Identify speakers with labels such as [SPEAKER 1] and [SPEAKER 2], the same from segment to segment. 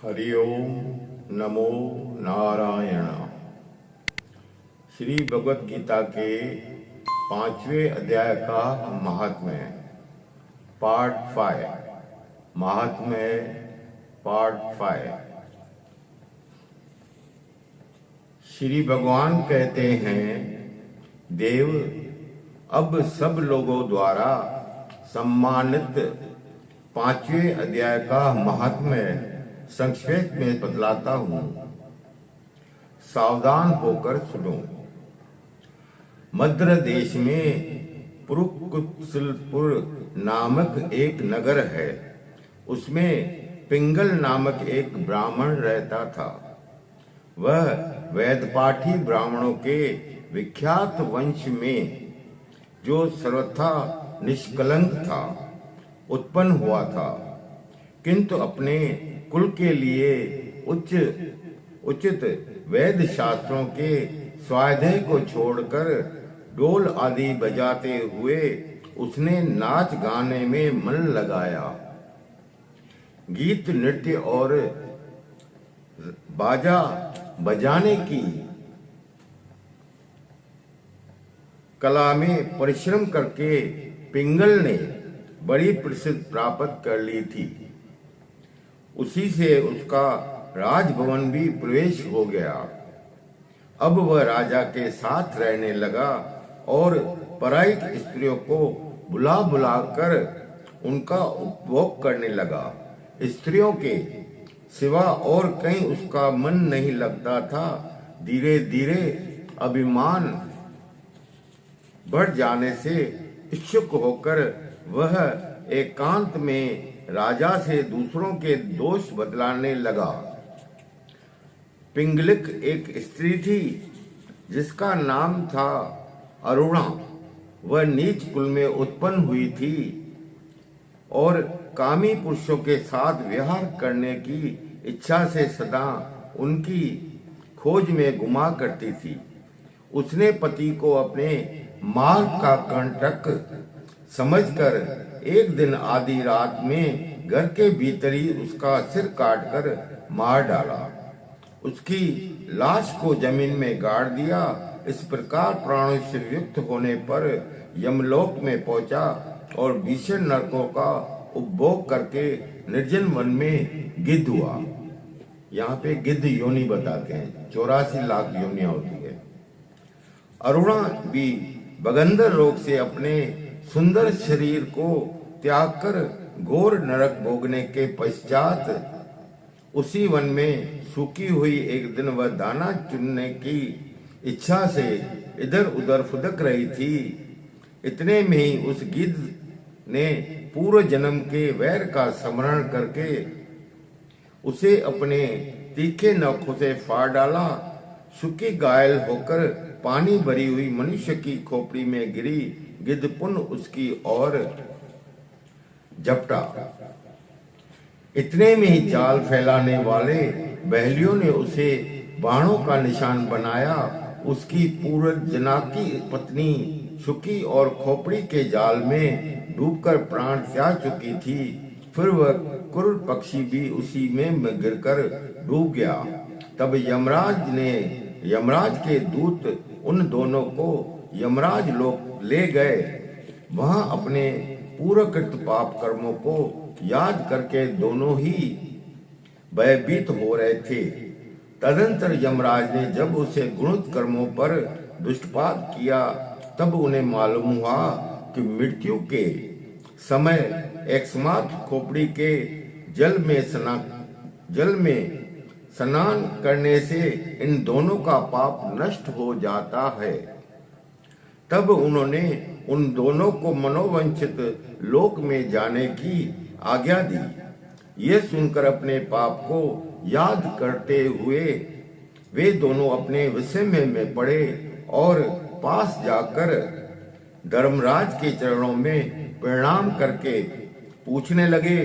[SPEAKER 1] हरि ओम नमो नारायण। श्री भगवत गीता के 5वें अध्याय का महात्म्य पार्ट 5। महात्म्य पार्ट 5। श्री भगवान कहते हैं, देव अब सब लोगों द्वारा सम्मानित 5वें अध्याय का महात्म्य संक्षेप में बतलाता हूं, सावधान होकर सुनो। मद्र देश में पुरुकुत्सलपुर नामक एक नगर है। उसमें पिंगल नामक एक ब्राह्मण रहता था। वह वेदपाठी ब्राह्मणों के विख्यात वंश में, जो सर्वथा निष्कलंक था, उत्पन्न हुआ था, किंतु अपने कुल के लिए उचित वेद शास्त्रों के स्वाध्याय को छोड़कर ढोल आदि बजाते हुए उसने नाच गाने में मन लगाया। गीत नृत्य और बाजा बजाने की कला में परिश्रम करके पिंगल ने बड़ी प्रसिद्धि प्राप्त कर ली थी। उसी से उसका राजभवन भी प्रवेश हो गया। अब वह राजा के साथ रहने लगा और पराई स्त्रियों को बुला बुला कर उनका उपभोग करने लगा। स्त्रियों के सिवा और कहीं उसका मन नहीं लगता था। धीरे धीरे अभिमान बढ़ जाने से इच्छुक होकर वह एकांत में राजा से दूसरों के दोष बतलाने लगा। पिंगलिक एक स्त्री थी जिसका नाम था अरुणा। वह नीच कुल में उत्पन्न हुई थी और कामी पुरुषों के साथ विहार करने की इच्छा से सदा उनकी खोज में घुमा करती थी। उसने पति को अपने मार्ग का कंटक समझकर एक दिन आधी रात में घर के भीतर ही उसका सिर काटकर मार डाला। उसकी लाश को जमीन में गाड़ दिया। इस प्रकार प्राणों से युक्त होने पर यमलोक में पहुंचा और भीषण नरकों का उपभोग करके निर्जन वन में गिद्ध हुआ। यहाँ पे गिद्ध योनि बताते हैं, 84 लाख योनियां होती है। अरुणा भी बगंदर रोग से अपने सुंदर शरीर को त्याग कर घोर नरक भोगने के पश्चात उसी वन में सूखी हुई एक दिन वह दाना चुनने की इच्छा से इधर उधर फुदक रही थी। इतने में ही उस गिद्ध ने पूर्व जन्म के वैर का स्मरण करके उसे अपने तीखे नखों से फाड़ डाला। सूखी घायल होकर पानी भरी हुई मनुष्य की खोपड़ी में गिरी। गिद्ध पुनः उसकी ओर झपटा। इतने में ही जाल फैलाने वाले बहलियों ने उसे बाणों का निशान बनाया। उसकी पूर्व जना की पत्नी सुखी और खोपड़ी के जाल में डूबकर प्राण त्याग चुकी थी। फिर वह क्रूर पक्षी भी उसी में गिरकर डूब गया। तब यमराज के दूत उन दोनों को यमराज लोक ले गए। वहां अपने पूर्वकृत पाप कर्मों को याद करके दोनों ही भयभीत हो रहे थे। तदंतर यमराज ने जब उसे गुणित कर्मों पर दुष्टपात किया, तब उन्हें मालूम हुआ कि मृत्यु के समय एकमात्र खोपड़ी के जल में स्नान करने से इन दोनों का पाप नष्ट हो जाता है। तब उन्होंने उन दोनों को मनोवंचित लोक में जाने की आज्ञा दी। ये सुनकर अपने पाप को याद करते हुए वे दोनों अपने विषय में पड़े और पास जाकर धर्मराज के चरणों में प्रणाम करके पूछने लगे,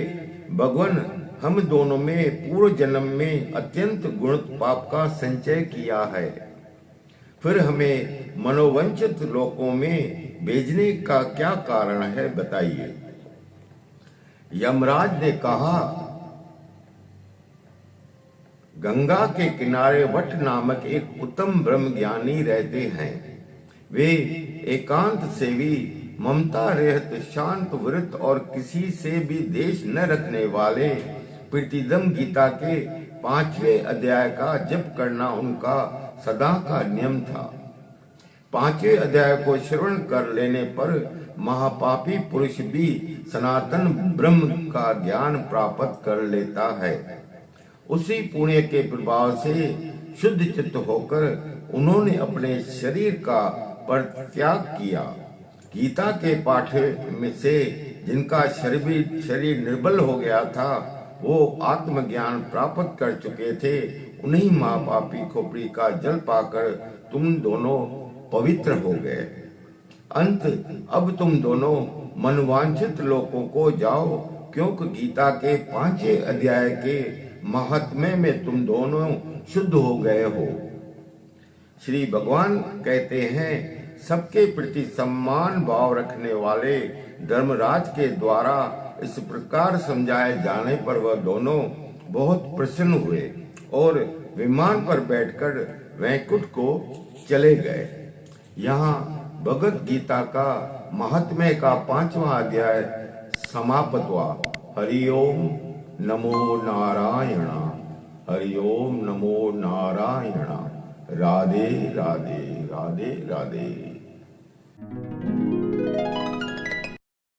[SPEAKER 1] भगवान, हम दोनों में पूर्व जन्म में अत्यंत गुणित पाप का संचय किया है, फिर हमें मनोवंचित लोकों में भेजने का क्या कारण है, बताइए। यमराज ने कहा, गंगा के किनारे वट नामक एक उत्तम ब्रह्मज्ञानी रहते हैं। वे एकांत सेवी, ममता रहित, शांत व्रत और किसी से भी द्वेष न रखने वाले प्रतिदिन गीता के 5वें अध्याय का जप करना उनका सदा का नियम था। 5वें अध्याय को श्रवण कर लेने पर महापापी पुरुष भी सनातन ब्रह्म का ज्ञान प्राप्त कर लेता है। उसी पुण्य के प्रभाव से शुद्ध चित्त होकर उन्होंने अपने शरीर का परित्याग किया। गीता के पाठ में से जिनका शरीर निर्बल हो गया था, वो आत्मज्ञान प्राप्त कर चुके थे। उन्हीं महापापी खोपड़ी का जल पाकर तुम दोनों पवित्र हो गए। अंत अब तुम दोनों मनवांछित लोकों को जाओ, क्योंकि गीता के 5वें अध्याय के महात्म्य में तुम दोनों शुद्ध हो गए हो। श्री भगवान कहते हैं, सबके प्रति सम्मान भाव रखने वाले धर्मराज के द्वारा इस प्रकार समझाए जाने पर वह दोनों बहुत प्रसन्न हुए और विमान पर बैठकर वैकुंठ को चले गए। यहाँ भगवत गीता का महात्म्य का 5वां अध्याय समाप्त हुआ। हरि ओम नमो नारायण, हरि ओम नमो नारायण। राधे राधे राधे राधे।